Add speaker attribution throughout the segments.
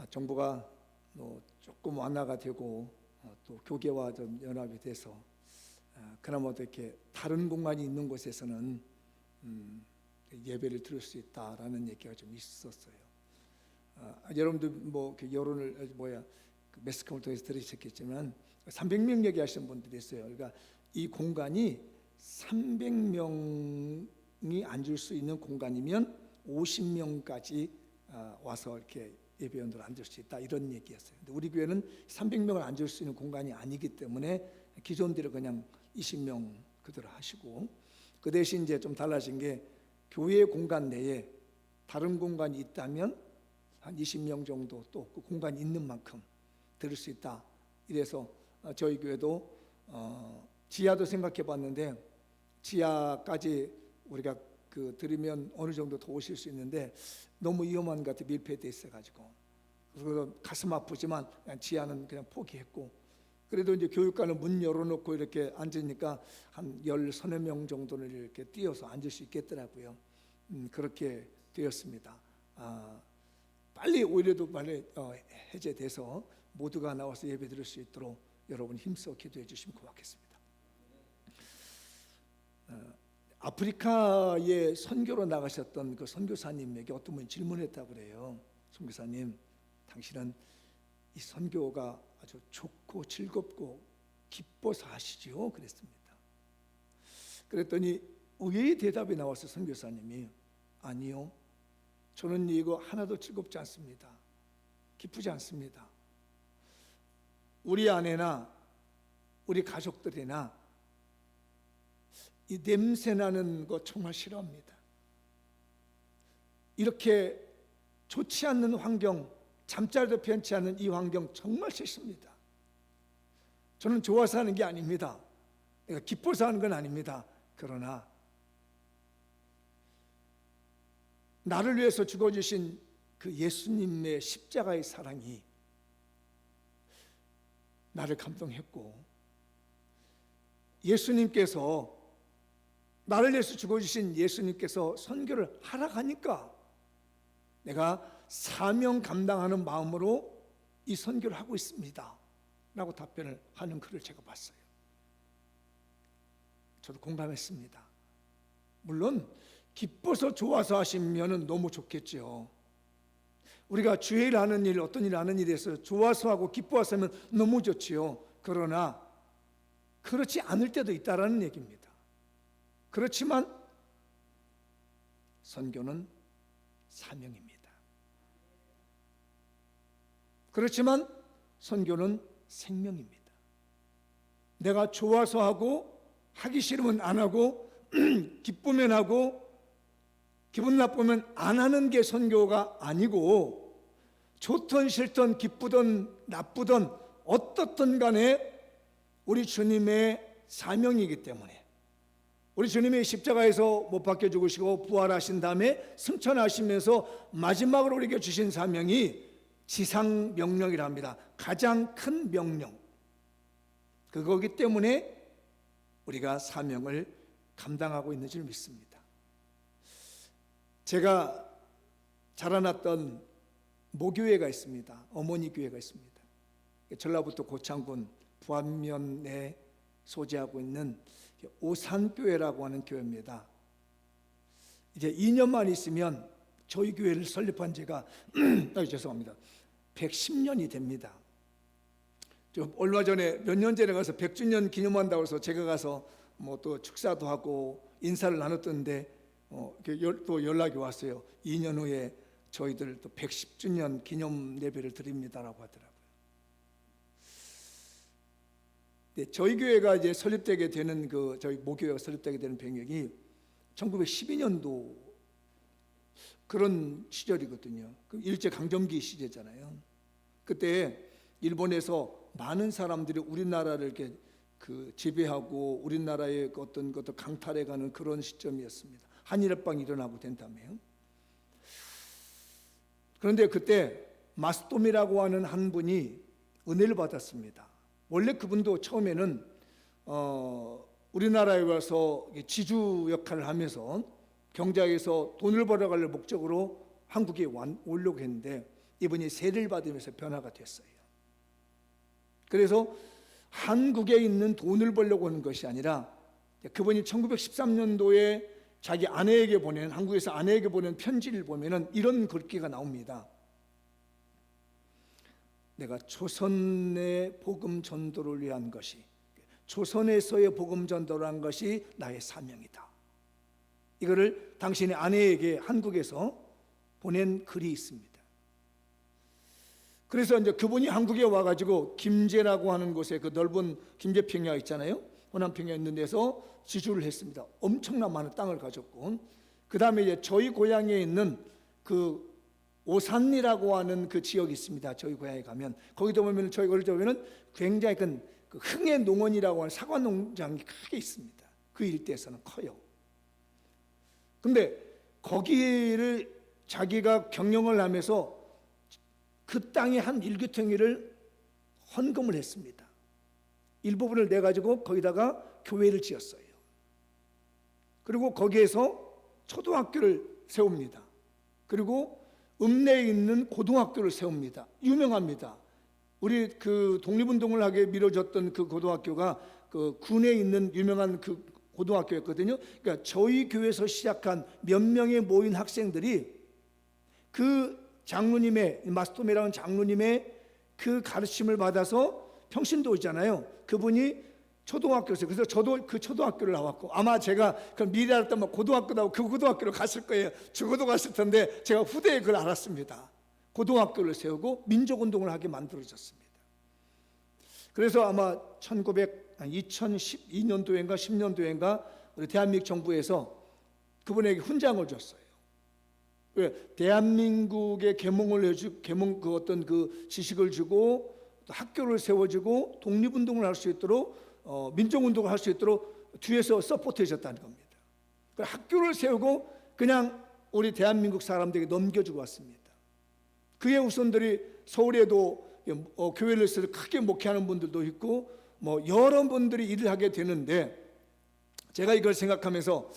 Speaker 1: 정부가 조금 완화가 되고 또 교계와 좀 연합이 돼서 그나마 이렇게 다른 공간이 있는 곳에서는 예배를 드릴 수 있다라는 얘기가 좀 있었어요. 여러분들 여론을 그 매스컴을 통해서 들으셨겠지만 300명 얘기하시는 분들이 있어요. 그러니까 이 공간이 300명이 앉을 수 있는 공간이면 50명까지 와서 이렇게 예배원들 앉을 수 있다, 이런 얘기였어요. 근데 우리 교회는 300명을 앉을 수 있는 공간이 아니기 때문에 기존대로 그냥 20명 그대로 하시고, 그 대신 이제 좀 달라진 게 교회 공간 내에 다른 공간이 있다면 한 20명 정도 또 그 공간이 있는 만큼 들을 수 있다. 이래서 저희 교회도 지하도 생각해 봤는데, 지하까지 우리가 들으면 어느 정도 더 오실 수 있는데 너무 위험한 것 같아, 밀폐돼 있어가지고. 그래서 가슴 아프지만 그냥 지하는 그냥 포기했고, 그래도 이제 교육관은 문 열어놓고 이렇게 앉으니까 한 10서너 명 정도는 이렇게 뛰어서 앉을 수 있겠더라고요. 그렇게 되었습니다. 빨리 오히려도 빨리 해제돼서 모두가 나와서 예배 드릴 수 있도록 여러분 힘써 기도해 주시면 고맙겠습니다. 아프리카에 선교로 나가셨던 그 선교사님에게 어떤 분이 질문했다고 그래요. 선교사님, 당신은 이 선교가 아주 좋고 즐겁고 기뻐서 하시지요? 그랬습니다. 그랬더니 의외의 대답이 나와서 선교사님이, 아니요, 저는 이거 하나도 즐겁지 않습니다. 기쁘지 않습니다. 우리 아내나 우리 가족들이나 이 냄새나는 거 정말 싫어합니다. 이렇게 좋지 않는 환경, 잠자리도 편치 않은 이 환경 정말 싫습니다. 저는 좋아서 하는 게 아닙니다. 내가 기뻐서 하는 건 아닙니다. 그러나 나를 위해서 죽어주신 그 예수님의 십자가의 사랑이 나를 감동했고, 예수님께서 나를 위해서 죽어주신 예수님께서 선교를 하라 하니까 내가 사명 감당하는 마음으로 이 선교를 하고 있습니다 라고 답변을 하는 글을 제가 봤어요. 저도 공감했습니다. 물론 기뻐서 좋아서 하시면 너무 좋겠죠. 우리가 주일 하는 일, 어떤 일 하는 일에서 좋아서 하고 기뻐서 하면 너무 좋지요. 그러나 그렇지 않을 때도 있다라는 얘기입니다. 그렇지만 선교는 사명입니다. 그렇지만 선교는 생명입니다. 내가 좋아서 하고 하기 싫으면 안 하고 기쁘면 하고 기분 나쁘면 안 하는 게 선교가 아니고, 좋든 싫든 기쁘든 나쁘든 어떻든 간에 우리 주님의 사명이기 때문에, 우리 주님의 십자가에서 못 박혀 죽으시고 부활하신 다음에 승천하시면서 마지막으로 우리에게 주신 사명이 지상 명령이랍니다. 가장 큰 명령. 그거기 때문에 우리가 사명을 감당하고 있는 줄 믿습니다. 제가 자라났던 모교회가 있습니다. 어머니 교회가 있습니다. 전라북도 고창군 부안면에 소재하고 있는 오산교회라고 하는 교회입니다. 이제 2년만 있으면 저희 교회를 설립한 지가 죄송합니다, 110년이 됩니다. 얼마 전에, 몇 년 전에 가서 100주년 기념한다고 해서 제가 가서 또 축사도 하고 인사를 나눴던데 또 연락이 왔어요. 2년 후에 저희들 또 110주년 기념 예배를 드립니다라고 하더라고요. 저희 교회가 이제 설립되게 되는 저희 모교회가 설립되게 되는 병력이 1912년도 그런 시절이거든요. 일제 강점기 시대잖아요. 그때 일본에서 많은 사람들이 우리나라를 이렇게 지배하고 우리나라의 어떤 것도 강탈해가는 그런 시점이었습니다. 한일합방이 일어나고 된 다음에요. 그런데 그때 마스토미라고 하는 한 분이 은혜를 받았습니다. 원래 그분도 처음에는 우리나라에 와서 지주 역할을 하면서 경제에서 돈을 벌어갈 목적으로 한국에 오려고 했는데, 이분이 세례를 받으면서 변화가 됐어요. 그래서 한국에 있는 돈을 벌려고 하는 것이 아니라 그분이 1913년도에 자기 아내에게 보낸, 한국에서 아내에게 보낸 편지를 보면은 이런 글귀가 나옵니다. 내가 조선의 복음 전도를 위한 것이, 조선에서의 복음 전도를 한 것이 나의 사명이다. 이거를 당신의 아내에게 한국에서 보낸 글이 있습니다. 그래서 이제 그분이 한국에 와가지고 김제라고 하는 곳에, 그 넓은 김제평야 있잖아요, 호남평야 있는 데서 지주를 했습니다. 엄청난 많은 땅을 가졌고, 그 다음에 이제 저희 고향에 있는 그 오산리라고 하는 그 지역이 있습니다. 저희 고향에 가면 거기도 보면, 저희 거기 보면은 굉장히 큰 그 흥해 농원이라고 하는 사과 농장이 크게 있습니다. 그 일대에서는 커요. 근데 거기를 자기가 경영을 하면서 그 땅의 한 일교통일을 헌금을 했습니다. 일부분을 내가지고 거기다가 교회를 지었어요. 그리고 거기에서 초등학교를 세웁니다. 그리고 읍내에 있는 고등학교를 세웁니다. 유명합니다. 우리 그 독립운동을 하게 밀어줬던 그 고등학교가 그 군에 있는 유명한 그 고등학교였거든요. 그러니까 저희 교회에서 시작한 몇 명의 모인 학생들이 그 장로님의, 마스토메라는 장로님의 그 가르침을 받아서 평신도잖아요. 그분이 초등학교였어요. 그래서 저도 그 초등학교를 나왔고, 아마 제가 그 미래 알았다면 고등학교 나오고 그 고등학교로 갔을 거예요. 죽어도 갔을 텐데 제가 후대에 그걸 알았습니다. 고등학교를 세우고 민족운동을 하게 만들어졌습니다. 그래서 아마 2012년도인가 10년도인가 우리 대한민국 정부에서 그분에게 훈장을 줬어요. 왜? 대한민국의 계몽을 해주, 계몽 그 어떤 그 지식을 주고, 또 학교를 세워주고 독립운동을 할 수 있도록, 민족운동을 할 수 있도록 뒤에서 서포트해 줬다는 겁니다. 학교를 세우고 그냥 우리 대한민국 사람들에게 넘겨주고 왔습니다. 그의 후손들이 서울에도 교회를 해서 크게 목회하는 분들도 있고, 뭐 여러 분들이 일을 하게 되는데, 제가 이걸 생각하면서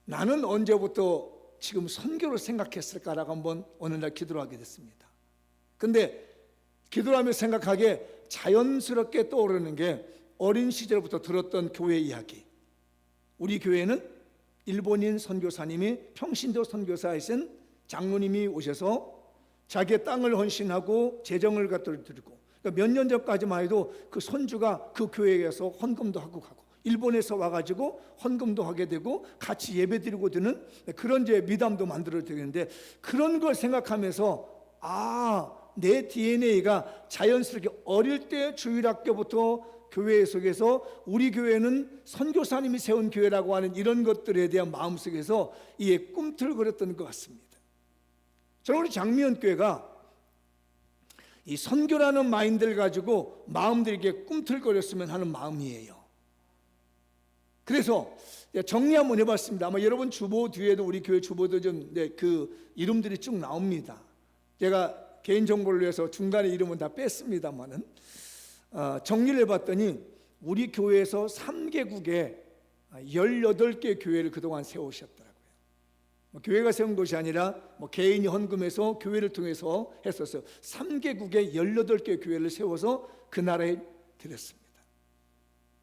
Speaker 1: 나는 언제부터 지금 선교를 생각했을까라고 한번 어느 날 기도를 하게 됐습니다. 근데 기도를 하며 생각하기에 자연스럽게 떠오르는 게 어린 시절부터 들었던 교회 이야기. 우리 교회는 일본인 선교사님이, 평신도 선교사이신 장로님이 오셔서 자기의 땅을 헌신하고 재정을 갖다 드리고, 그러니까 몇 년 전까지만 해도 그 손주가 그 교회에서 헌금도 하고 가고, 일본에서 와가지고 헌금도 하게 되고 같이 예배드리고 드는 그런 이제 미담도 만들어 드리는데, 그런 걸 생각하면서 내 DNA가 자연스럽게 어릴 때 주일학교부터 교회 속에서, 우리 교회는 선교사님이 세운 교회라고 하는 이런 것들에 대한 마음속에서 이게 꿈틀거렸던 것 같습니다. 저는 우리 장미연 교회가 이 선교라는 마인드를 가지고 마음들이 이렇게 꿈틀거렸으면 하는 마음이에요. 그래서 정리 한번 해봤습니다. 아마 여러분 주보 뒤에도 우리 교회 주보도 좀 그 이름들이 쭉 나옵니다. 제가 개인 정보를 위해서 중간에 이름은 다 뺐습니다만은, 정리를 해봤더니 우리 교회에서 3개국에 18개 교회를 그동안 세우셨더라고요. 교회가 세운 것이 아니라 개인이 헌금해서 교회를 통해서 했었어요. 3개국에 18개 교회를 세워서 그 나라에 드렸습니다.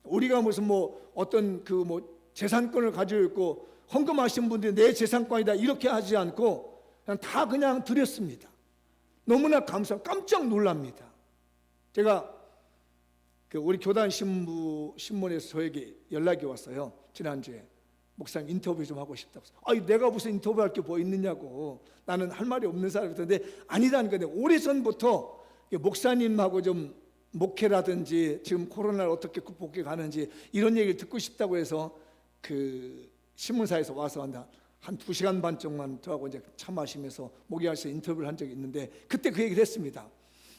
Speaker 1: 우리가 무슨 어떤 그 재산권을 가지고 있고 헌금하신 분들이 내 재산권이다 이렇게 하지 않고 그냥 드렸습니다. 너무나 깜짝 놀랍니다. 제가 우리 교단 신문에서 저에게 연락이 왔어요. 지난주에 목사님 인터뷰 좀 하고 싶다고. 내가 무슨 인터뷰할 게 뭐 있느냐고. 나는 할 말이 없는 사람인데, 아니다니까. 오래전부터 목사님하고 좀 목회라든지 지금 코로나를 어떻게 극복해 가는지 이런 얘기를 듣고 싶다고 해서 그 신문사에서 와서 한 2시간 반 정도만 저하고 이제 차 마시면서 목요일에 인터뷰를 한 적이 있는데, 그때 그 얘기를 했습니다.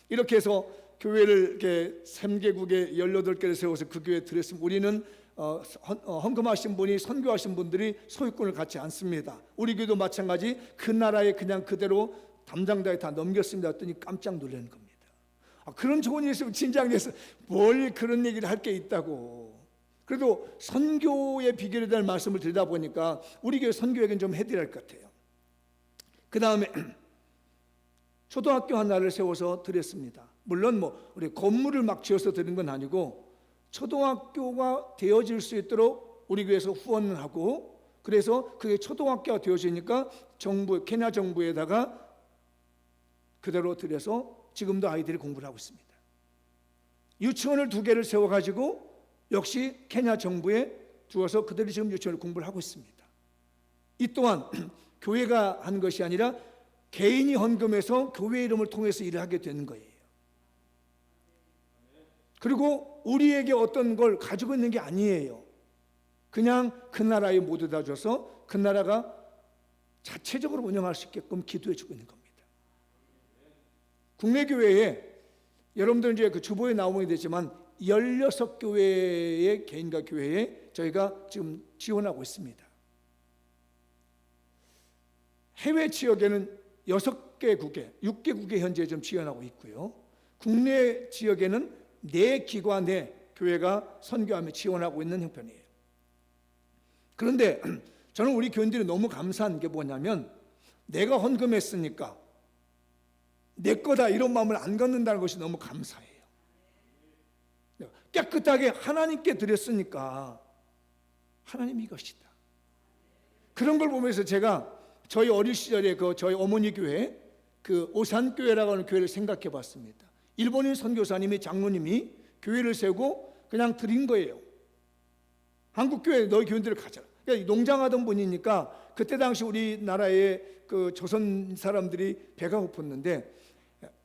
Speaker 1: 이렇게 해서 교회를 이렇게 3개국에 18개를 세워서 그 교회에 드렸으면, 우리는 헌금하신 분이, 선교하신 분들이 소유권을 갖지 않습니다. 우리 교회도 마찬가지 그 나라에 그냥 그대로 담당자에 다 넘겼습니다. 했더니 깜짝 놀라는 겁니다. 그런 좋은 일 있으면 진작에서 뭘 그런 얘기를 할 게 있다고. 그래도 선교의 비결에 대한 말씀을 드리다 보니까 우리 교회 선교에겐 좀 해드려야 할 것 같아요. 그 다음에 초등학교 하나를 세워서 드렸습니다. 물론 뭐 우리 건물을 막 지어서 드린 건 아니고 초등학교가 되어질 수 있도록 우리 교회에서 후원을 하고, 그래서 그게 초등학교가 되어지니까 케냐 정부에다가 그대로 드려서 지금도 아이들이 공부를 하고 있습니다. 유치원을 2개를 세워가지고 역시 케냐 정부에 두어서 그들이 지금 유치원을 공부를 하고 있습니다. 이 또한 교회가 한 것이 아니라 개인이 헌금해서 교회 이름을 통해서 일을 하게 되는 거예요. 그리고 우리에게 어떤 걸 가지고 있는 게 아니에요. 그냥 그 나라에 모두 다 줘서 그 나라가 자체적으로 운영할 수 있게끔 기도해 주고 있는 겁니다. 국내 교회에 여러분들 이제 그 주보에 나오게 되지만 16교회의 개인과 교회에 저희가 지금 지원하고 있습니다. 해외 지역에는 6개국에 6개국에 현재 좀 지원하고 있고요. 국내 지역에는 4기관의 교회가 선교하며 지원하고 있는 형편이에요. 그런데 저는 우리 교인들이 너무 감사한 게 뭐냐면, 내가 헌금했으니까 내 거다 이런 마음을 안 갖는다는 것이 너무 감사해요. 깨끗하게 하나님께 드렸으니까 하나님 이것이다. 그런 걸 보면서 제가 저희 어릴 시절에 저희 어머니 교회 오산교회라고 하는 교회를 생각해 봤습니다. 일본인 선교사님이 장로님이 교회를 세우고 그냥 드린 거예요. 한국 교회 너희 교인들을 가져라. 그러니까 농장하던 분이니까 그때 당시 우리나라의 조선 사람들이 배가 고팠는데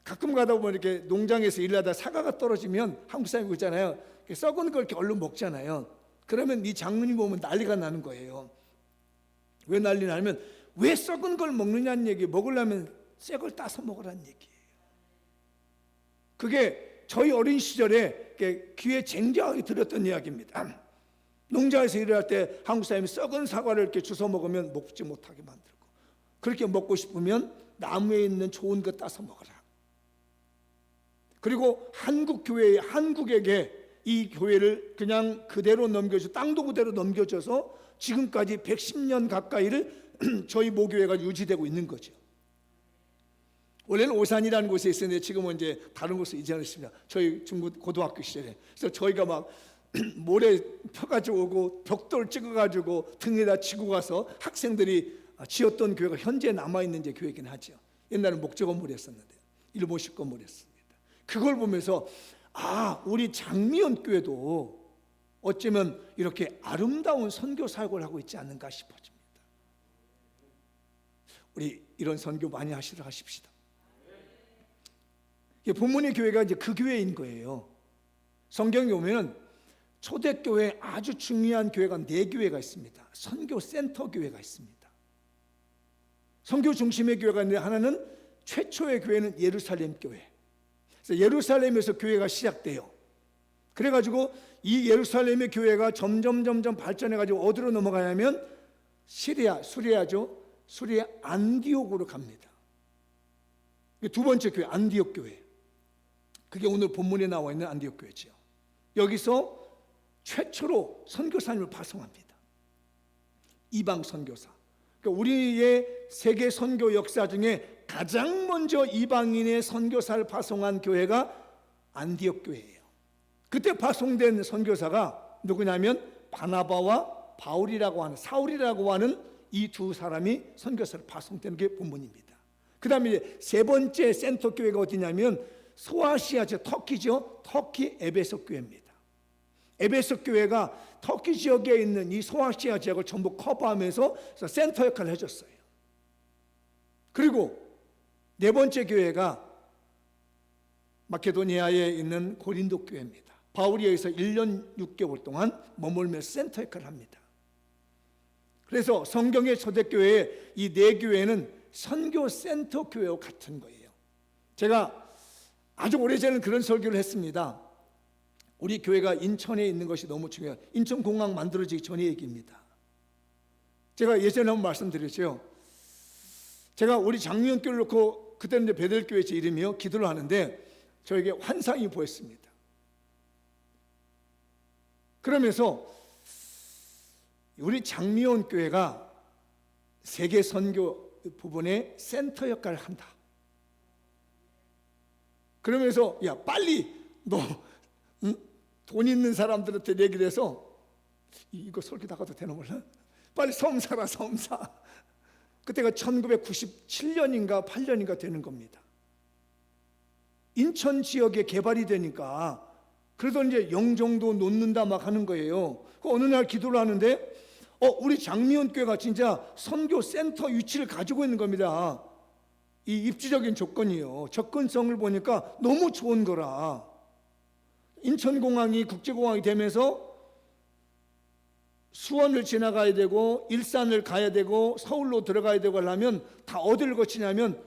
Speaker 1: 가끔 가다 보면 이렇게 농장에서 일하다 사과가 떨어지면 한국 사람이 그러잖아요. 썩은 걸 이렇게 얼른 먹잖아요. 그러면 이 장로님 보면 난리가 나는 거예요. 왜 난리 나냐면 왜 썩은 걸 먹느냐는 얘기, 먹으려면 새 걸 따서 먹으라는 얘기예요. 그게 저희 어린 시절에 귀에 쟁쟁하게 들었던 이야기입니다. 농장에서 일할 때 한국 사람이 썩은 사과를 이렇게 주워 먹으면 먹지 못하게 만들고, 그렇게 먹고 싶으면 나무에 있는 좋은 것 따서 먹어라. 그리고 한국 교회에, 한국에게 이 교회를 그냥 그대로 넘겨줘, 땅도 그대로 넘겨줘서 지금까지 110년 가까이를 저희 모교회가 유지되고 있는 거죠. 원래는 오산이라는 곳에 있었는데 지금은 이제 다른 곳으로 이전했습니다. 저희 고등학교 시절에. 그래서 저희가 막 모래 펴가지고 오고 벽돌 찍어가지고 등에다 지고 가서 학생들이 지었던 교회가 현재 남아있는 제 교회이긴 하죠. 옛날에 목재 건물이었었는데 일본식 건물이었습니다. 그걸 보면서 우리 장미연 교회도 어쩌면 이렇게 아름다운 선교 사역을 하고 있지 않는가 싶어집니다. 우리 이런 선교 많이 하시도록 하십시다. 본문의 교회가 이제 그 교회인 거예요. 성경에 보면 초대교회 아주 중요한 교회가 4교회가 있습니다. 선교 센터 교회가 있습니다. 선교 중심의 교회가 있는데 하나는 최초의 교회는 예루살렘 교회. 그래서 예루살렘에서 교회가 시작돼요. 그래가지고 이 예루살렘의 교회가 점점 발전해가지고 어디로 넘어가냐면 수리아죠. 수리아 안디옥으로 갑니다. 2번째 교회 안디옥 교회. 그게 오늘 본문에 나와 있는 안디옥 교회죠. 여기서 최초로 선교사님을 파송합니다. 이방 선교사. 그러니까 우리의 세계 선교 역사 중에 가장 먼저 이방인의 선교사를 파송한 교회가 안디옥 교회예요. 그때 파송된 선교사가 누구냐면 바나바와 바울이라고 하는, 사울이라고 하는 이 2 사람이 선교사를 파송되는 게 본문입니다. 그 다음에 3번째 센터 교회가 어디냐면 소아시아죠. 터키죠. 터키 에베소 교회입니다. 에베소 교회가 터키 지역에 있는 이 소아시아 지역을 전부 커버하면서 센터 역할을 해줬어요. 그리고 4번째 교회가 마케도니아에 있는 고린도 교회입니다. 바울이 여기서 1년 6개월 동안 머물면서 센터 역할을 합니다. 그래서 성경의 초대교회의 이 4교회는 선교 센터 교회와 같은 거예요. 제가 아주 오래전에 그런 설교를 했습니다. 우리 교회가 인천에 있는 것이 너무 중요해요. 인천공항 만들어지기 전의 얘기입니다. 제가 예전에 한번 말씀드렸죠. 제가 우리 장미연교를 놓고 그때는 이제 베델교회 제 이름이요 기도를 하는데 저에게 환상이 보였습니다. 그러면서 우리 장미연 교회가 세계 선교 부분의 센터 역할을 한다. 그러면서 야 빨리 너 돈 있는 사람들한테 얘기를 해서 이거 설교 나가도 되나 몰라? 빨리 섬 사라 섬 사. 그때가 1997년인가 8년인가 되는 겁니다. 인천 지역에 개발이 되니까 그래서 이제 영종도 놓는다 막 하는 거예요. 그 어느 날 기도를 하는데 우리 장미원 교회가 진짜 선교 센터 위치를 가지고 있는 겁니다. 이 입지적인 조건이요. 접근성을 보니까 너무 좋은 거라. 인천공항이 국제공항이 되면서 수원을 지나가야 되고 일산을 가야 되고 서울로 들어가야 되고 하려면 다 어디를 거치냐면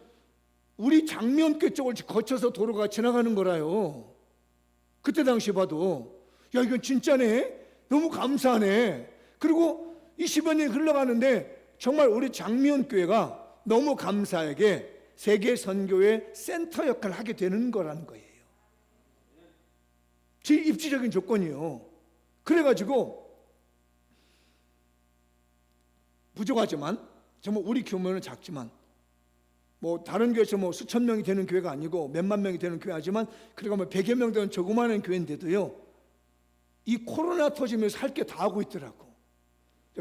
Speaker 1: 우리 장미원교 쪽을 거쳐서 도로가 지나가는 거라요. 그때 당시 봐도 야 이건 진짜네, 너무 감사하네. 그리고 20여 년이 흘러가는데 정말 우리 장미원교회가 너무 감사하게 세계 선교의 센터 역할을 하게 되는 거라는 거예요. 제 입지적인 조건이요. 그래가지고 부족하지만 정말 우리 규모는 작지만 뭐 다른 교회에서 뭐 수천 명이 되는 교회가 아니고 몇만 명이 되는 교회 하지만 그리고 뭐 100여 명 되는 조그마한 교회인데도요, 이 코로나 터지면서 할 게 다 하고 있더라고.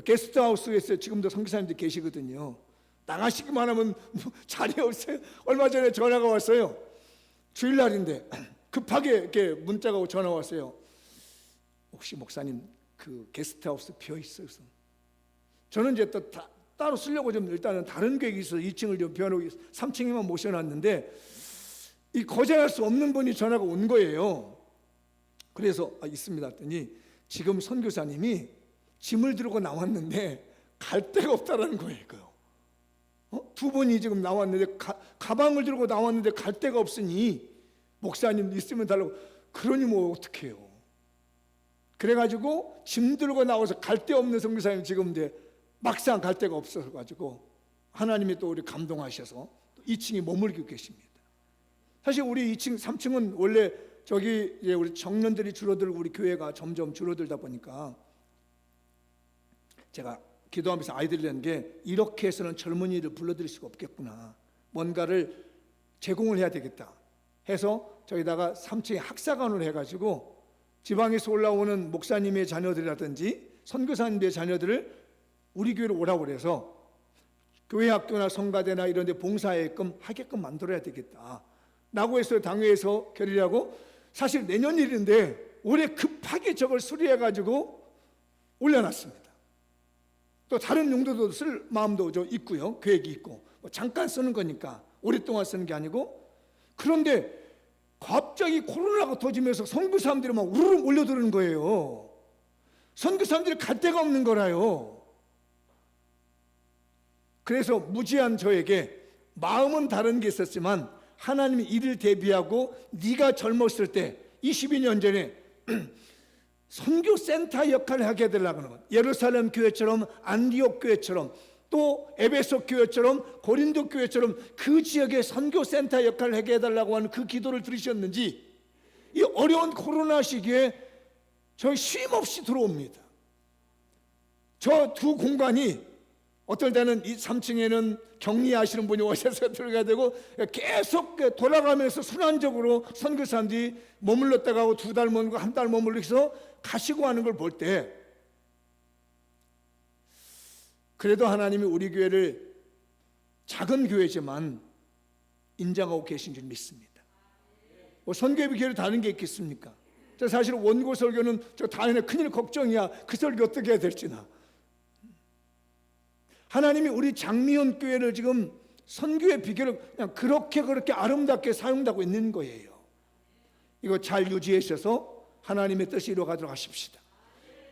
Speaker 1: 게스트하우스에서 지금도 선교사님들 계시거든요. 나가시기만 하면 자리 없어요. 얼마 전에 전화가 왔어요. 주일날인데 급하게 이렇게 문자가 오고 전화 왔어요. 혹시 목사님 그 게스트하우스 비어 있어요? 저는 이제 또 따로 쓰려고 좀 일단은 다른 계획이 있어서 2층을 좀 비워놓고 3층에만 모셔놨는데 이 거절할 수 없는 분이 전화가 온 거예요. 그래서 있습니다 했더니 지금 선교사님이 짐을 들고 나왔는데 갈 데가 없다라는 거예요. 두 분이 지금 나왔는데 가방을 들고 나왔는데 갈 데가 없으니 목사님 있으면 달라고. 그러니 뭐 어떡해요. 그래가지고 짐 들고 나와서 갈 데 없는 선교사님 지금 이제 막상 갈 데가 없어가지고 하나님이 또 우리 감동하셔서 2층에 머물고 계십니다. 사실 우리 2층, 3층은 원래 저기 이제 우리 청년들이 줄어들고 우리 교회가 점점 줄어들다 보니까 제가 기도하면서 아이들이 낸 게 이렇게 해서는 젊은이를 불러들일 수가 없겠구나. 뭔가를 제공을 해야 되겠다 해서 저기다가 3층에 학사관을 해가지고 지방에서 올라오는 목사님의 자녀들이라든지 선교사님의 자녀들을 우리 교회로 오라고 그래서 교회 학교나 성가대나 이런 데 봉사하게끔 만들어야 되겠다 라고 해서 당회에서 결의하고 사실 내년 일인데 올해 급하게 저걸 수리해가지고 올려놨습니다. 또 다른 용도도 쓸 마음도 좀 있고요. 계획이 있고 뭐 잠깐 쓰는 거니까 오랫동안 쓰는 게 아니고. 그런데 갑자기 코로나가 터지면서 선교사람들이 막 우르르 몰려드는 거예요. 선교사람들이 갈 데가 없는 거라요. 그래서 무지한 저에게 마음은 다른 게 있었지만 하나님이 이를 대비하고 네가 젊었을 때 22년 전에 선교센터 역할을 하게 해달라고 하는 것. 예루살렘 교회처럼 안디옥 교회처럼 또 에베소 교회처럼 고린도 교회처럼 그 지역의 선교센터 역할을 하게 해달라고 하는 그 기도를 들으셨는지 이 어려운 코로나 시기에 저희 쉼없이 들어옵니다. 저 두 공간이 어떨 때는 이 3층에는 격리하시는 분이 오셔서 들어가야 되고 계속 돌아가면서 순환적으로 선교사님들이 머물렀다가 하고 2달 머물고 1달 머물러서 가시고 하는 걸 볼 때 그래도 하나님이 우리 교회를 작은 교회지만 인정하고 계신 줄 믿습니다. 뭐 선교회비 교회를 다른 게 있겠습니까? 저 사실 원고 설교는 저 다현에 큰일 걱정이야. 그 설교 어떻게 해야 될지 나. 하나님이 우리 장미원 교회를 지금 선교의 비결을 그냥 그렇게 아름답게 사용하고 있는 거예요. 이거 잘 유지하셔서 하나님의 뜻이 이루어가도록 하십시다.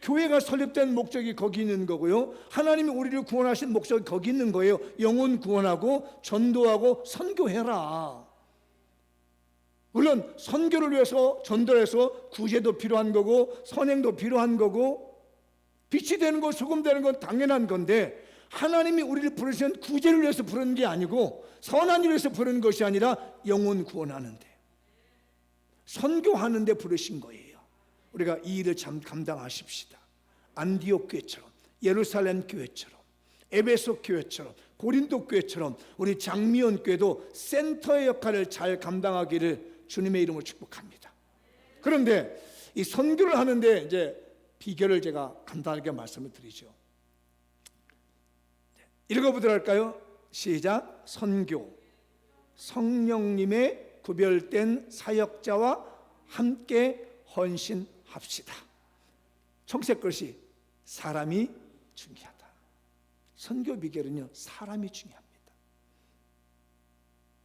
Speaker 1: 교회가 설립된 목적이 거기 있는 거고요. 하나님이 우리를 구원하신 목적이 거기 있는 거예요. 영혼 구원하고 전도하고 선교해라. 물론 선교를 위해서 전도해서 구제도 필요한 거고 선행도 필요한 거고 빛이 되는 거 소금 되는 건 당연한 건데 하나님이 우리를 부르신 구제를 위해서 부르는 게 아니고 선한 일을 위해서 부르는 것이 아니라 영혼 구원하는데 선교하는데 부르신 거예요. 우리가 이 일을 참 감당하십시다. 안디옥 교회처럼 예루살렘 교회처럼 에베소 교회처럼 고린도 교회처럼 우리 장미원 교회도 센터의 역할을 잘 감당하기를 주님의 이름으로 축복합니다. 그런데 이 선교를 하는데 이제 비결을 제가 간단하게 말씀을 드리죠. 읽어보도록 할까요? 시작. 선교, 성령님의 구별된 사역자와 함께 헌신합시다. 청색 글씨, 사람이 중요하다. 선교 비결은요, 사람이 중요합니다.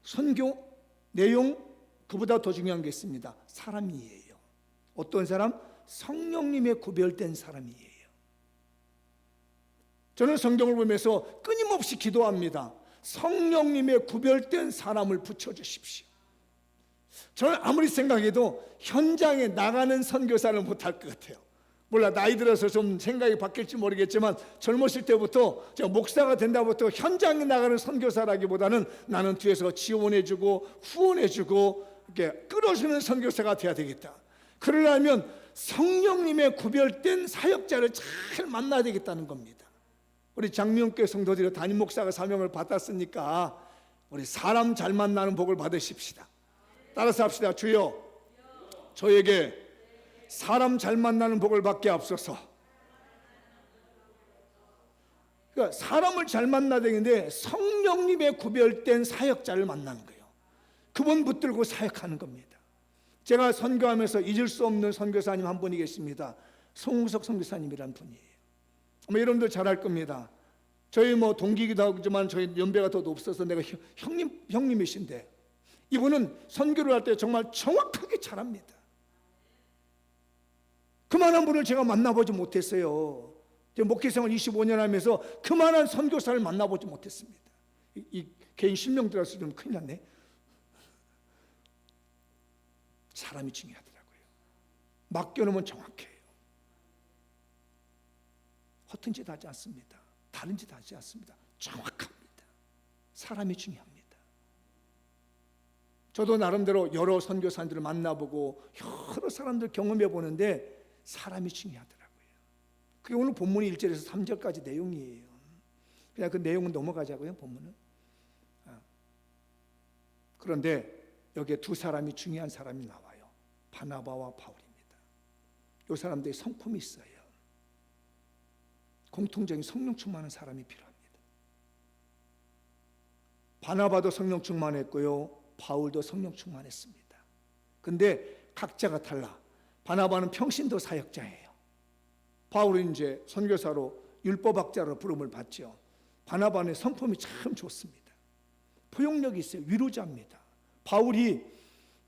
Speaker 1: 선교 내용, 그보다 더 중요한 게 있습니다. 사람이에요. 어떤 사람? 성령님의 구별된 사람이에요. 저는 성경을 보면서 끊임없이 기도합니다. 성령님의 구별된 사람을 붙여주십시오. 저는 아무리 생각해도 현장에 나가는 선교사를 못할 것 같아요. 몰라, 나이 들어서 좀 생각이 바뀔지 모르겠지만 젊었을 때부터 제가 목사가 된다부터 현장에 나가는 선교사라기보다는 나는 뒤에서 지원해주고 후원해주고 이렇게 끌어주는 선교사가 돼야 되겠다. 그러려면 성령님의 구별된 사역자를 잘 만나야 되겠다는 겁니다. 우리 장미원교회 성도들이 담임 목사가 사명을 받았으니까 우리 사람 잘 만나는 복을 받으십시다. 따라서 합시다. 주여, 저에게 사람 잘 만나는 복을 받게 앞서서. 그러니까 사람을 잘 만나야 되는데 성령님의 구별된 사역자를 만나는 거예요. 그분 붙들고 사역하는 겁니다. 제가 선교하면서 잊을 수 없는 선교사님 한 분이 계십니다. 송우석 선교사님이라는 분이에요. 아마 여러분들 잘 알 겁니다. 저희 동기이기도 하지만 저희 연배가 더 높아서 내가 형님이신데 이분은 선교를 할 때 정말 정확하게 잘합니다. 그만한 분을 제가 만나보지 못했어요. 목회생활 25년 하면서 그만한 선교사를 만나보지 못했습니다. 이 개인 실명 들어서 좀 큰일 났네. 사람이 중요하더라고요. 맡겨놓으면 정확해요. 허튼 짓 하지 않습니다. 다른 짓 하지 않습니다. 정확합니다. 사람이 중요합니다. 저도 나름대로 여러 선교사님들을 만나보고 여러 사람들 경험해 보는데 사람이 중요하더라고요. 그게 오늘 본문이 1절에서 3절까지 내용이에요. 그냥 그 내용은 넘어가자고요. 본문은. 그런데 여기에 두 사람이 중요한 사람이 나와요. 바나바와 바울입니다. 이 사람들이 성품이 있어요. 공통적인 성령 충만한 사람이 필요합니다. 바나바도 성령 충만했고요, 바울도 성령 충만했습니다. 근데 각자가 달라. 바나바는 평신도 사역자예요. 바울은 이제 선교사로 율법학자로 부름을 받죠. 바나바는 성품이 참 좋습니다. 포용력이 있어요. 위로자입니다. 바울이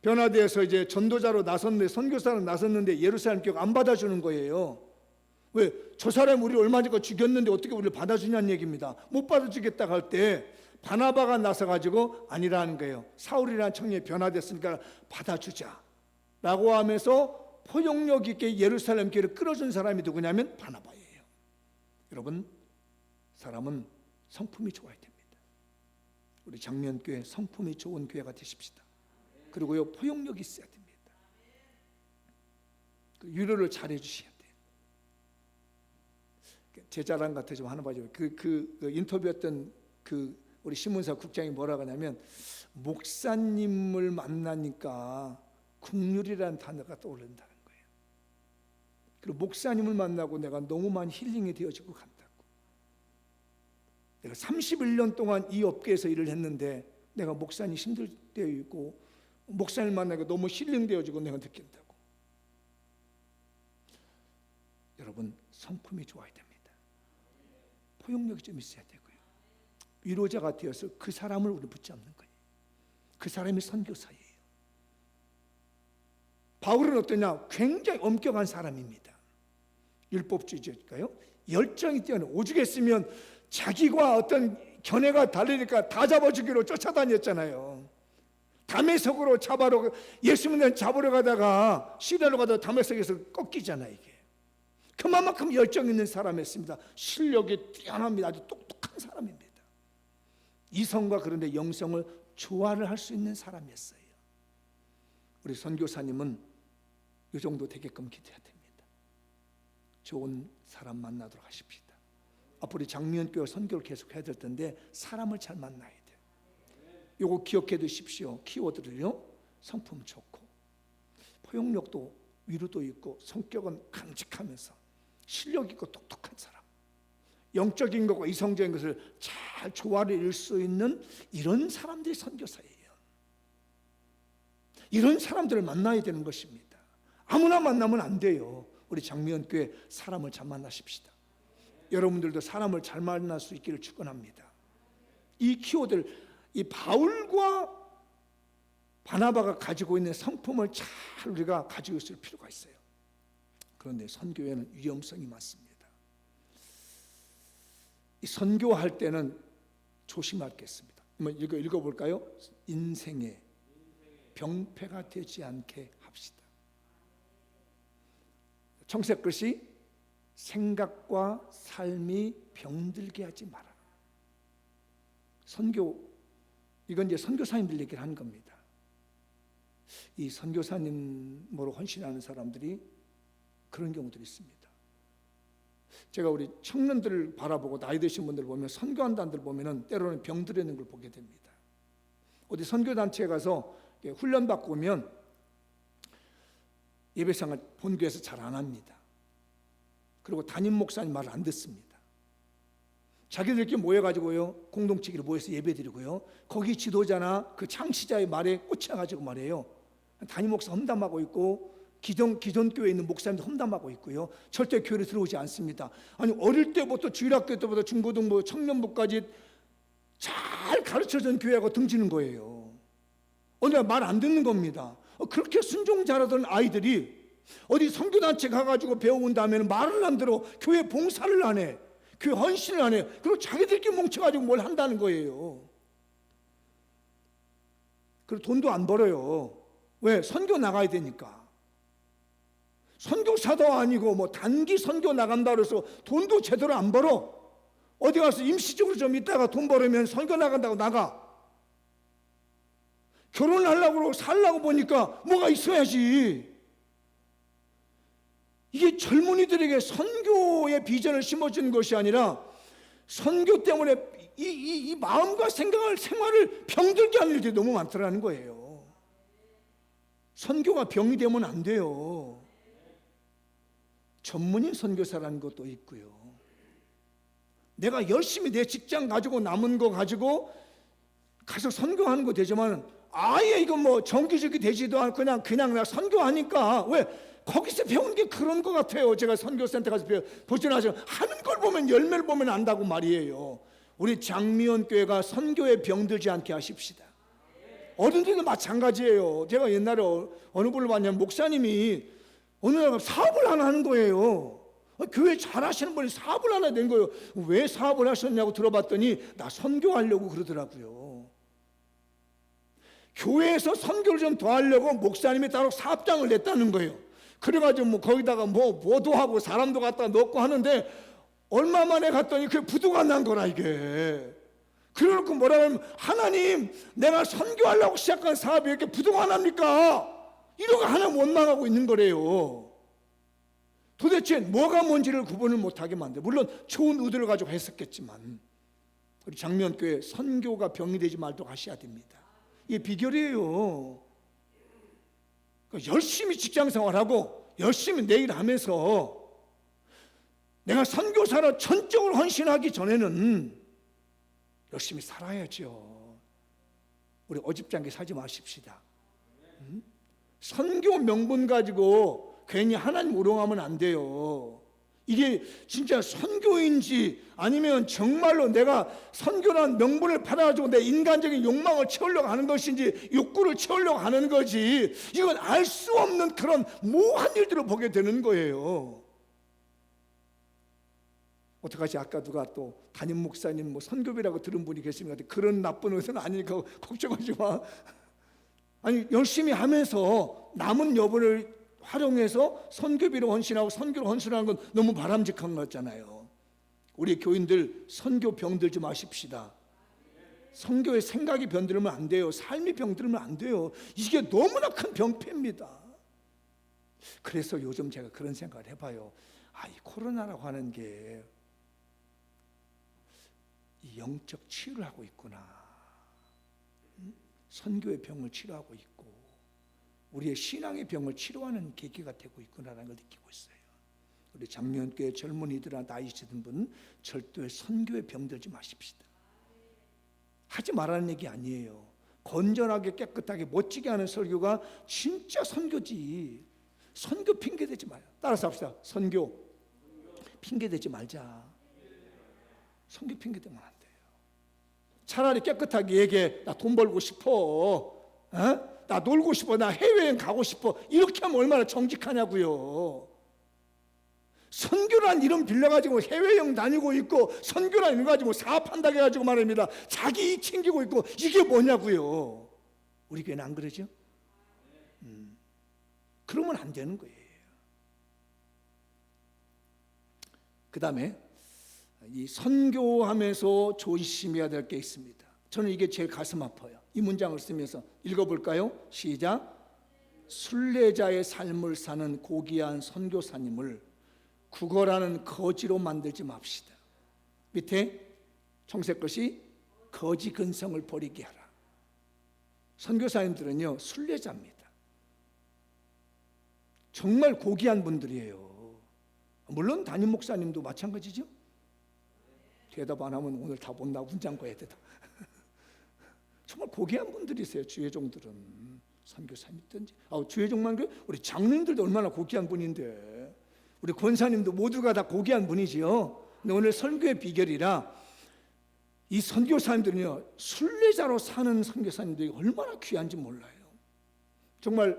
Speaker 1: 변화되어서 이제 전도자로 나섰는데, 선교사로 나섰는데 예루살렘 교회가 안 받아주는 거예요. 왜? 저 사람 우리 얼마 전에 죽였는데 어떻게 우리를 받아주냐는 얘기입니다. 못 받아주겠다고 할 때 바나바가 나서가지고 아니라는 거예요. 사울이라는 청년이 변화됐으니까 받아주자 라고 하면서 포용력 있게 예루살렘 교회를 끌어준 사람이 누구냐면 바나바예요. 여러분, 사람은 성품이 좋아야 됩니다. 우리 장면교회 성품이 좋은 교회가 되십시다. 그리고요, 포용력이 있어야 됩니다. 위로를 잘 해주셔야 돼요. 제 자랑 같아 좀 하는 바죠. 그 인터뷰했던 우리 신문사 국장이 뭐라고 하냐면, 목사님을 만나니까 국률이라는 단어가 떠오른다는 거예요. 그리고 목사님을 만나고 내가 너무 많이 힐링이 되어지고 간다고. 내가 31년 동안 이 업계에서 일을 했는데 내가 목사님 힘들 때 있고 목사님 만나니까 너무 힐링되어지고 내가 느낀다고. 여러분, 성품이 좋아야 됩니다. 포용력이 좀 있어야 되고요. 위로자가 되어서 그 사람을 우리 붙잡는 거예요. 그 사람이 선교사예요. 바울은 어떠냐? 굉장히 엄격한 사람입니다. 율법주의자일까요? 열정이 뛰어난, 오죽했으면 자기와 어떤 견해가 다르니까 다 잡아주기로 쫓아다녔잖아요. 다메섹으로 예수님을 잡으러 가다가 시리아로 가다가 다메섹에서 꺾이잖아요. 이게 그만큼 열정 있는 사람이었습니다. 실력이 뛰어납니다. 아주 똑똑한 사람입니다. 이성과 그런데 영성을 조화를 할 수 있는 사람이었어요. 우리 선교사님은 이 정도 되게끔 기대해야 됩니다. 좋은 사람 만나도록 하십시다. 앞으로 장미연교회 선교를 계속 해야 될 텐데 사람을 잘 만나야 돼요. 이거 기억해 두십시오. 키워드를요. 성품 좋고 포용력도 위로도 있고 성격은 강직하면서 실력 있고 똑똑한 사람, 영적인 것과 이성적인 것을 잘 조화를 이룰 수 있는 이런 사람들이 선교사예요. 이런 사람들을 만나야 되는 것입니다. 아무나 만나면 안 돼요. 우리 장미연 교회 사람을 잘 만나십시다. 여러분들도 사람을 잘 만날 수 있기를 축원합니다. 이 키워드를, 이 바울과 바나바가 가지고 있는 성품을 잘 우리가 가지고 있을 필요가 있어요. 그런데 선교에는 위험성이 많습니다. 이 선교할 때는 조심할 게 있습니다. 한번 읽어볼까요? 인생에 병폐가 되지 않게 합시다. 청색 글씨, 생각과 삶이 병들게 하지 마라. 선교, 이건 이제 선교사님들 얘기를 하는 겁니다. 이 선교사님으로 헌신하는 사람들이 그런 경우들이 있습니다. 제가 우리 청년들을 바라보고 나이 드신 분들 보면, 선교한다는 들 보면은 때로는 병들어 있는 걸 보게 됩니다. 어디 선교단체에 가서 훈련받고 오면 예배상을 본교에서 잘 안 합니다. 그리고 담임 목사님 말을 안 듣습니다. 자기들끼리 모여가지고요, 공동체끼리 모여서 예배드리고요, 거기 지도자나 그 창시자의 말에 꽂혀가지고 말이에요, 담임 목사 험담하고 있고 기존 교회에 있는 목사님도 험담하고 있고요, 절대 교회를 들어오지 않습니다. 아니, 어릴 때부터 주일학교 때부터 중고등부 청년부까지 잘 가르쳐준 교회하고 등지는 거예요. 어느 날 말 안 듣는 겁니다. 그렇게 순종 잘하던 아이들이 어디 선교단체 가가지고 배워온 다음에는 말을 안 들어, 교회 봉사를 안 해, 교회 헌신을 안 해. 그리고 자기들끼리 뭉쳐가지고 뭘 한다는 거예요. 그리고 돈도 안 벌어요. 왜? 선교 나가야 되니까. 선교사도 아니고 뭐 단기 선교 나간다 그래서 돈도 제대로 안 벌어. 어디 가서 임시적으로 좀 있다가 돈 벌으면 선교 나간다고 나가. 결혼하려고 살려고 보니까 뭐가 있어야지. 이게 젊은이들에게 선교의 비전을 심어주는 것이 아니라 선교 때문에 이 마음과 생활을 병들게 하는 일들이 너무 많더라는 거예요. 선교가 병이 되면 안 돼요. 전문인 선교사라는 것도 있고요. 내가 열심히 내 직장 가지고 남은 거 가지고 가서 선교하는 거 되지만 아예 이거 뭐 정규직이 되지도 않고 그냥 나 선교하니까, 왜? 거기서 배운 게 그런 것 같아요. 제가 선교센터 가서 보시나죠? 하는 걸 보면, 열매를 보면 안다고 말이에요. 우리 장미연 교회가 선교에 병들지 않게 하십시다. 어른들도 마찬가지예요. 제가 옛날에 어느 분을 봤냐면 목사님이 어느 날 사업을 하나 하는 거예요. 교회 잘하시는 분이 사업을 하나 낸 거예요. 왜 사업을 하셨냐고 들어봤더니 나 선교하려고 그러더라고요. 교회에서 선교를 좀 더 하려고 목사님이 따로 사업장을 냈다는 거예요. 그래가지고 뭐 거기다가 뭐도 하고 사람도 갖다 넣고 하는데, 얼마 만에 갔더니 그게 부도가 난 거라 이게. 그래놓고 뭐라 하면, 하나님, 내가 선교하려고 시작한 사업이 이렇게 부도가 납니까? 이러고 하나 못 나가고 있는 거래요. 도대체 뭐가 뭔지를 구분을 못하게 만들어. 물론 좋은 의도를 가지고 했었겠지만, 우리 장면교회 선교가 병이 되지 말도록 하셔야 됩니다. 이게 비결이에요. 열심히 직장생활하고 열심히 내 일하면서 내가 선교사로 전적으로 헌신하기 전에는 열심히 살아야죠. 우리 어집장게 살지 마십시다. 선교 명분 가지고 괜히 하나님 우롱하면 안 돼요. 이게 진짜 선교인지 아니면 정말로 내가 선교란 명분을 팔아가지고 내 인간적인 욕망을 채우려고 하는 것인지, 욕구를 채우려고 하는 거지, 이건 알 수 없는 그런 모호한 일들을 보게 되는 거예요. 어떡하지? 아까 누가 또 담임 목사님 뭐 선교비라고 들은 분이 계십니다. 그런 나쁜 의도는 아니니까 걱정하지 마. 아니, 열심히 하면서 남은 여분을 활용해서 선교비로 헌신하고 선교로 헌신하는 건 너무 바람직한 거잖아요. 우리 교인들 선교 병들지 마십시다. 선교의 생각이 병들면 안 돼요. 삶이 병들면 안 돼요. 이게 너무나 큰 병폐입니다. 그래서 요즘 제가 그런 생각을 해봐요. 이 코로나라고 하는 게 이 영적 치유를 하고 있구나. 선교의 병을 치료하고 있고, 우리의 신앙의 병을 치료하는 계기가 되고 있구나라는 걸 느끼고 있어요. 우리 장로교회 젊은이들아, 나이 드신 분 절대 선교에 병들지 마십시다. 하지 말라는 얘기 아니에요. 건전하게 깨끗하게 멋지게 하는 설교가 진짜 선교지. 선교 핑계대지 마요. 따라서 합시다. 선교 핑계대지 말자. 선교 핑계대면 안 돼요. 차라리 깨끗하게 얘기해. 나 돈 벌고 싶어, 나 놀고 싶어, 나 해외여행 가고 싶어. 이렇게 하면 얼마나 정직하냐고요. 선교란 이름 빌려가지고 해외여행 다니고 있고, 선교란 이름 가지고 사업한다고 해가지고 말입니다, 자기 이익 챙기고 있고, 이게 뭐냐고요. 우리 교회는 안 그러죠? 그러면 안 되는 거예요. 그 다음에 이 선교하면서 조심해야 될 게 있습니다. 저는 이게 제일 가슴 아파요. 이 문장을 쓰면서 읽어볼까요? 시작. 순례자의 삶을 사는 고귀한 선교사님을 구걸하는 거지로 만들지 맙시다. 밑에 청색 것이 거지 근성을 버리게 하라. 선교사님들은요, 순례자입니다. 정말 고귀한 분들이에요. 물론 담임 목사님도 마찬가지죠. 대답 안 하면 오늘 다 못 나고 문장 봐야 되다. 정말 고귀한 분들이세요. 주회종들은 선교사님든지. 주회종만 그래? 우리 장로님들도 얼마나 고귀한 분인데, 우리 권사님도 모두가 다 고귀한 분이지요. 근데 오늘 선교의 비결이라, 이 선교사님들은요, 순례자로 사는 선교사님들이 얼마나 귀한지 몰라요. 정말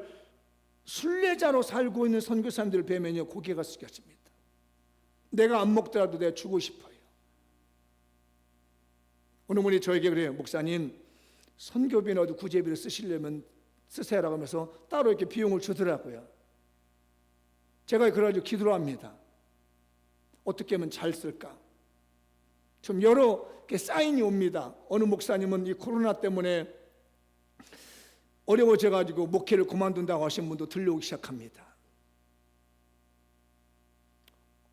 Speaker 1: 순례자로 살고 있는 선교사님들을 뵈면요, 고개가 숙여집니다. 내가 안 먹더라도 내가 주고 싶어요. 어느 분이 저에게 그래요. 목사님, 선교비나 어디 구제비를 쓰시려면 쓰세요라고 하면서 따로 이렇게 비용을 주더라고요. 제가 그래가지고 기도를 합니다. 어떻게 하면 잘 쓸까? 좀 여러 개 사인이 옵니다. 어느 목사님은 이 코로나 때문에 어려워져가지고 목회를 그만둔다고 하신 분도 들려오기 시작합니다.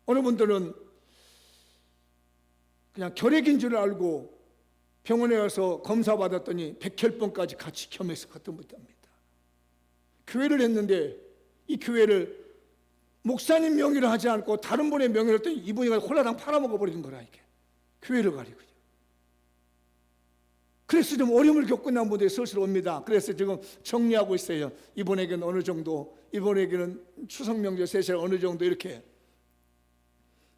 Speaker 1: 어느 분들은 그냥 결핵인 줄 알고 병원에 가서 검사 받았더니 백혈병까지 같이 겸해서 갔던 분도 합니다. 교회를 했는데 이 교회를 목사님 명의로 하지 않고 다른 분의 명의로 했더니 이분이 홀라당 팔아먹어버리는 거라, 이게. 교회를 가리고요. 그래서 좀 어려움을 겪고 난 분들이 슬슬 옵니다. 그래서 지금 정리하고 있어요. 이분에게는 어느 정도, 이분에게는 추석 명절 세시를 어느 정도, 이렇게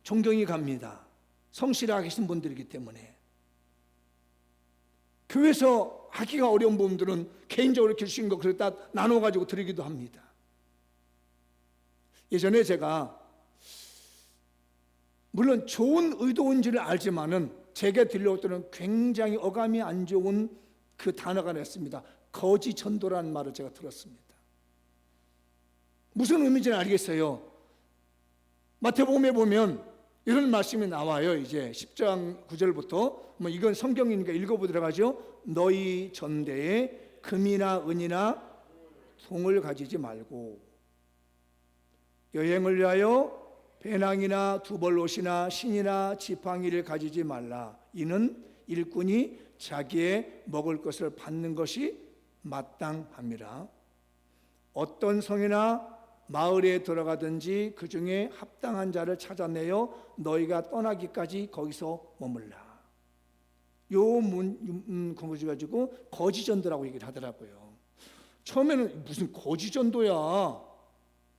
Speaker 1: 존경이 갑니다. 성실하게 계신 분들이기 때문에. 교회에서 하기가 어려운 부분들은 개인적으로 이렇게 주신 거 그래서 다 나눠가지고 드리기도 합니다. 예전에 제가, 물론 좋은 의도인지를 알지만은 제게 들려왔던 굉장히 어감이 안 좋은 그 단어가 냈습니다. 거지 전도라는 말을 제가 들었습니다. 무슨 의미인지는 알겠어요. 마태복음에 보면 이런 말씀이 나와요. 이제 10장 9절부터 뭐 이건 성경이니까 읽어보도록 하죠. 너희 전대에 금이나 은이나 동을 가지지 말고 여행을 위하여 배낭이나 두벌옷이나 신이나 지팡이를 가지지 말라. 이는 일꾼이 자기의 먹을 것을 받는 것이 마땅함이라. 어떤 성이나 마을에 들어가든지 그 중에 합당한 자를 찾아내어 너희가 떠나기까지 거기서 머물라. 요 공부지 가지고 거지전도라고 얘기를 하더라고요. 처음에는 무슨 거지전도야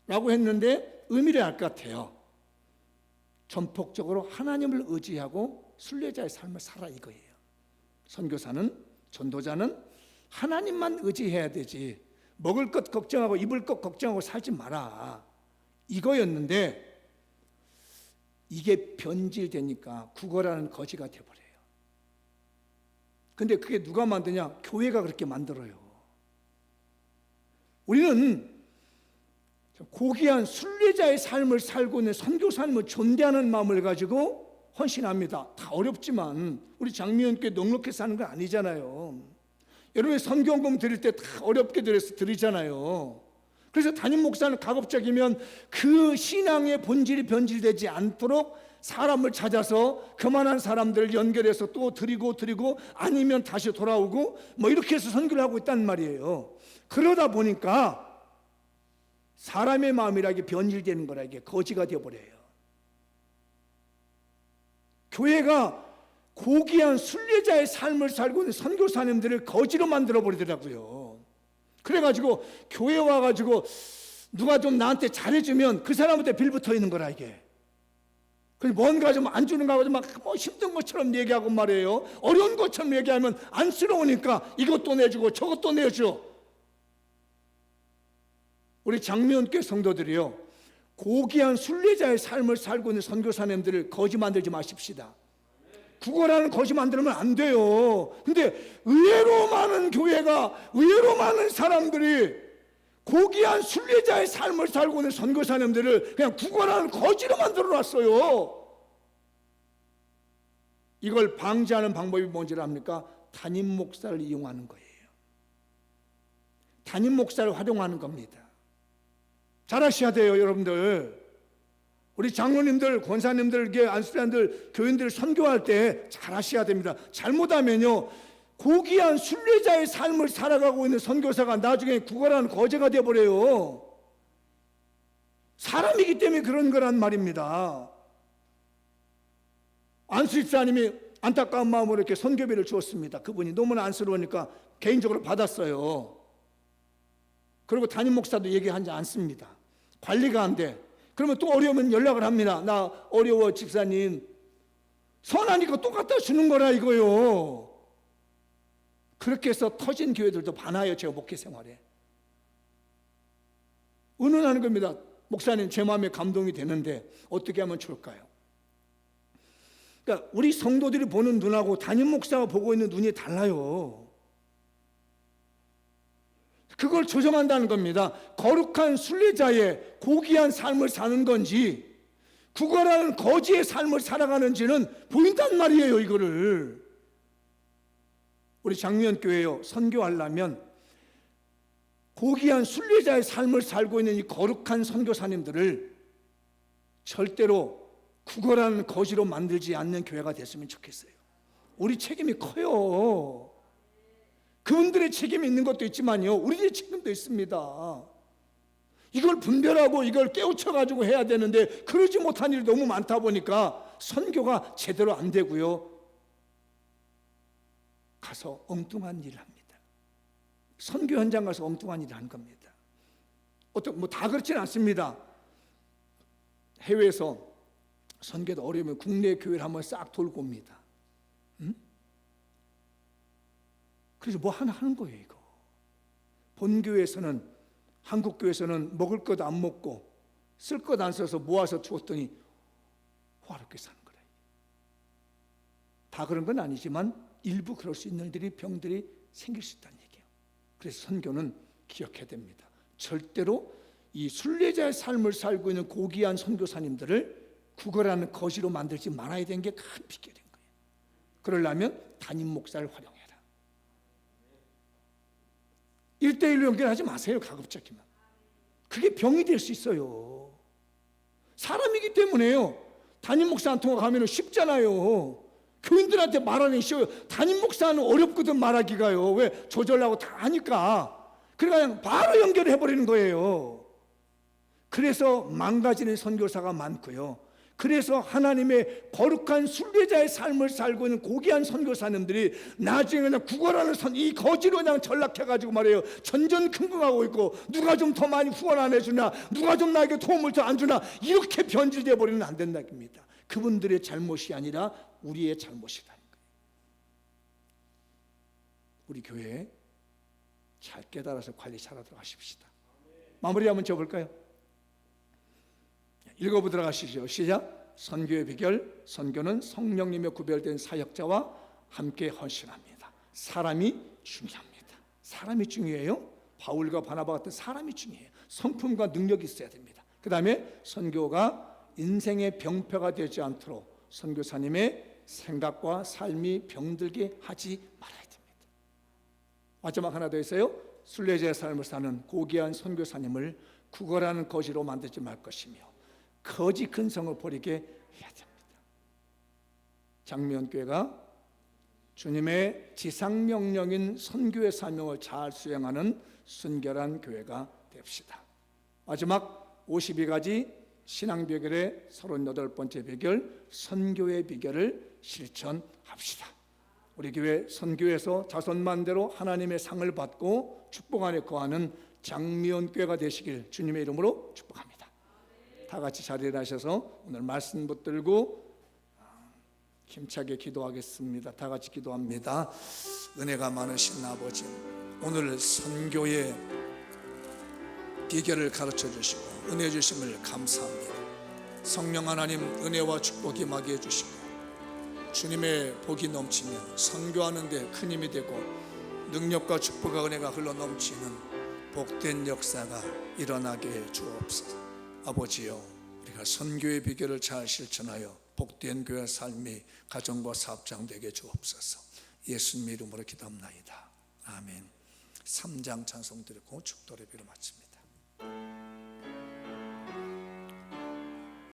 Speaker 1: 라고 했는데 의미를 알 것 같아요. 전폭적으로 하나님을 의지하고 순례자의 삶을 살아, 이거예요. 선교사는, 전도자는 하나님만 의지해야 되지, 먹을 것 걱정하고 입을 것 걱정하고 살지 마라, 이거였는데 이게 변질되니까 구걸하는 거지가 돼버려요. 근데 그게 누가 만드냐? 교회가 그렇게 만들어요. 우리는 고귀한 순례자의 삶을 살고 있는 선교사님을 존대하는 마음을 가지고 헌신합니다. 다 어렵지만 우리 장미연교회 넉넉히 사는 건 아니잖아요. 여러분 선교금 드릴 때 다 어렵게 드리잖아요. 그래서 담임 목사는 가급적이면 그 신앙의 본질이 변질되지 않도록 사람을 찾아서 그만한 사람들을 연결해서 또 드리고 아니면 다시 돌아오고 뭐 이렇게 해서 선교를 하고 있단 말이에요. 그러다 보니까 사람의 마음이라 이게 변질되는 거라 이게 거지가 되어버려요. 교회가 고귀한 순례자의 삶을 살고 있는 선교사님들을 거지로 만들어 버리더라고요. 그래가지고 교회 와가지고 누가 좀 나한테 잘해주면 그 사람한테 빌붙어 있는 거라 이게. 그래서 뭔가 좀 안 주는 거 하고 막 뭐 힘든 것처럼 얘기하고 말이에요. 어려운 것처럼 얘기하면 안쓰러우니까 이것도 내주고 저것도 내줘. 우리 장미원교회 성도들이요, 고귀한 순례자의 삶을 살고 있는 선교사님들을 거지 만들지 마십시다. 구걸하는 거지 만들면 안 돼요. 근데 의외로 많은 교회가, 의외로 많은 사람들이 고귀한 순례자의 삶을 살고 있는 선교사님들을 그냥 구걸하는 거지로 만들어 놨어요. 이걸 방지하는 방법이 뭔지 압니까? 담임 목사를 이용하는 거예요. 담임 목사를 활용하는 겁니다. 잘하셔야 돼요, 여러분들. 우리 장로님들, 권사님들, 안수자님들, 교인들 선교할 때 잘하셔야 됩니다. 잘못하면요, 고귀한 순례자의 삶을 살아가고 있는 선교사가 나중에 구걸하는 거지가 되어버려요. 사람이기 때문에 그런 거란 말입니다. 안수집사님이 안타까운 마음으로 이렇게 선교비를 주었습니다. 그분이 너무나 안쓰러우니까 개인적으로 받았어요. 그리고 담임 목사도 얘기하지 않습니다. 관리가 안 돼. 그러면 또 어려우면 연락을 합니다. 나 어려워 집사님. 선하니까 또 갖다 주는 거라 이거요. 그렇게 해서 터진 교회들도 많아요. 제가 목회 생활에 은은하는 겁니다. 목사님 제 마음에 감동이 되는데 어떻게 하면 좋을까요? 그러니까 우리 성도들이 보는 눈하고 담임 목사가 보고 있는 눈이 달라요. 그걸 조정한다는 겁니다. 거룩한 순례자의 고귀한 삶을 사는 건지 구걸하는 거지의 삶을 살아가는지는 보인단 말이에요. 이거를 우리 장미연교회요, 선교하려면 고귀한 순례자의 삶을 살고 있는 이 거룩한 선교사님들을 절대로 구걸하는 거지로 만들지 않는 교회가 됐으면 좋겠어요. 우리 책임이 커요. 그분들의 책임이 있는 것도 있지만요, 우리의 책임도 있습니다. 이걸 분별하고 이걸 깨우쳐가지고 해야 되는데 그러지 못한 일이 너무 많다 보니까 선교가 제대로 안 되고요, 가서 엉뚱한 일을 합니다. 선교 현장 가서 엉뚱한 일을 한 겁니다. 뭐 다 그렇지는 않습니다. 해외에서 선교도 어려우면 국내 교회를 한번 싹 돌고 옵니다. 그래서 뭐 하나 하는 거예요. 이거 본교회에서는, 한국교회에서는 먹을 것 안 먹고 쓸 것 안 써서 모아서 주었더니 화롭게 사는 거예요. 다 그런 건 아니지만 일부 그럴 수 있는 일들이, 병들이 생길 수 있다는 얘기예요. 그래서 선교는 기억해야 됩니다. 절대로 이 순례자의 삶을 살고 있는 고귀한 선교사님들을 구걸하는 거지로 만들지 말아야 되는 게 큰 비결인 거예요. 그러려면 담임 목사를 활용해라. 1:1로 연결하지 마세요. 가급적이면. 그게 병이 될 수 있어요. 사람이기 때문에요. 담임 목사 한 통화 가면 쉽잖아요. 교인들한테 말하는 게 쉬워요. 담임 목사는 어렵거든 말하기가요. 왜? 조절하고 다 하니까. 그냥 바로 연결해버리는 거예요. 그래서 망가지는 선교사가 많고요. 그래서 하나님의 거룩한 순례자의 삶을 살고 있는 고귀한 선교사님들이 나중에 그냥 구걸하는 이 거지로 그냥 전락해가지고 말이에요, 전전긍긍하고 있고, 누가 좀 더 많이 후원 안 해주나, 누가 좀 나에게 도움을 더 안 주나, 이렇게 변질되어 버리면 안 된다는 겁니다. 그분들의 잘못이 아니라 우리의 잘못이라는 거예요. 우리 교회에 잘 깨달아서 관리 잘하도록 하십시다. 마무리 한번 줘볼까요? 읽어보도록 하시죠. 시작. 선교의 비결. 선교는 성령님의 구별된 사역자와 함께 헌신합니다. 사람이 중요합니다. 사람이 중요해요. 바울과 바나바 같은 사람이 중요해요. 성품과 능력이 있어야 됩니다. 그 다음에 선교가 인생의 병폐가 되지 않도록 선교사님의 생각과 삶이 병들게 하지 말아야 됩니다. 마지막 하나 더 있어요. 순례자의 삶을 사는 고귀한 선교사님을 구걸하는 거지로 만들지 말 것이며 거지 근성을 버리게 해야 됩니다. 장미연교회가 주님의 지상명령인 선교의 사명을 잘 수행하는 순결한 교회가 됩시다. 마지막 52가지 신앙 비결의 38번째 비결, 선교의 비결을 실천합시다. 우리 교회 선교에서 자손만대로 하나님의 상을 받고 축복 안에 거하는 장미원교회가 되시길 주님의 이름으로 축복합니다. 다 같이 자리에 하셔서 오늘 말씀 붙들고 힘차게 기도하겠습니다. 다 같이 기도합니다. 은혜가 많으신 아버지, 오늘 선교의 비결을 가르쳐 주시고 은혜 주심을 감사합니다. 성령 하나님 은혜와 축복이 임하게 해주시고 주님의 복이 넘치며 선교하는 데 큰 힘이 되고 능력과 축복과 은혜가 흘러 넘치는 복된 역사가 일어나게 해 주옵소서. 아버지여, 우리가 선교의 비결을 잘 실천하여 복된 교회 삶이 가정과 사업장 되게 해 주옵소서. 예수님 이름으로 기도합나이다. 아멘. 3장 찬송 드리고 축도 예배를 마칩니다.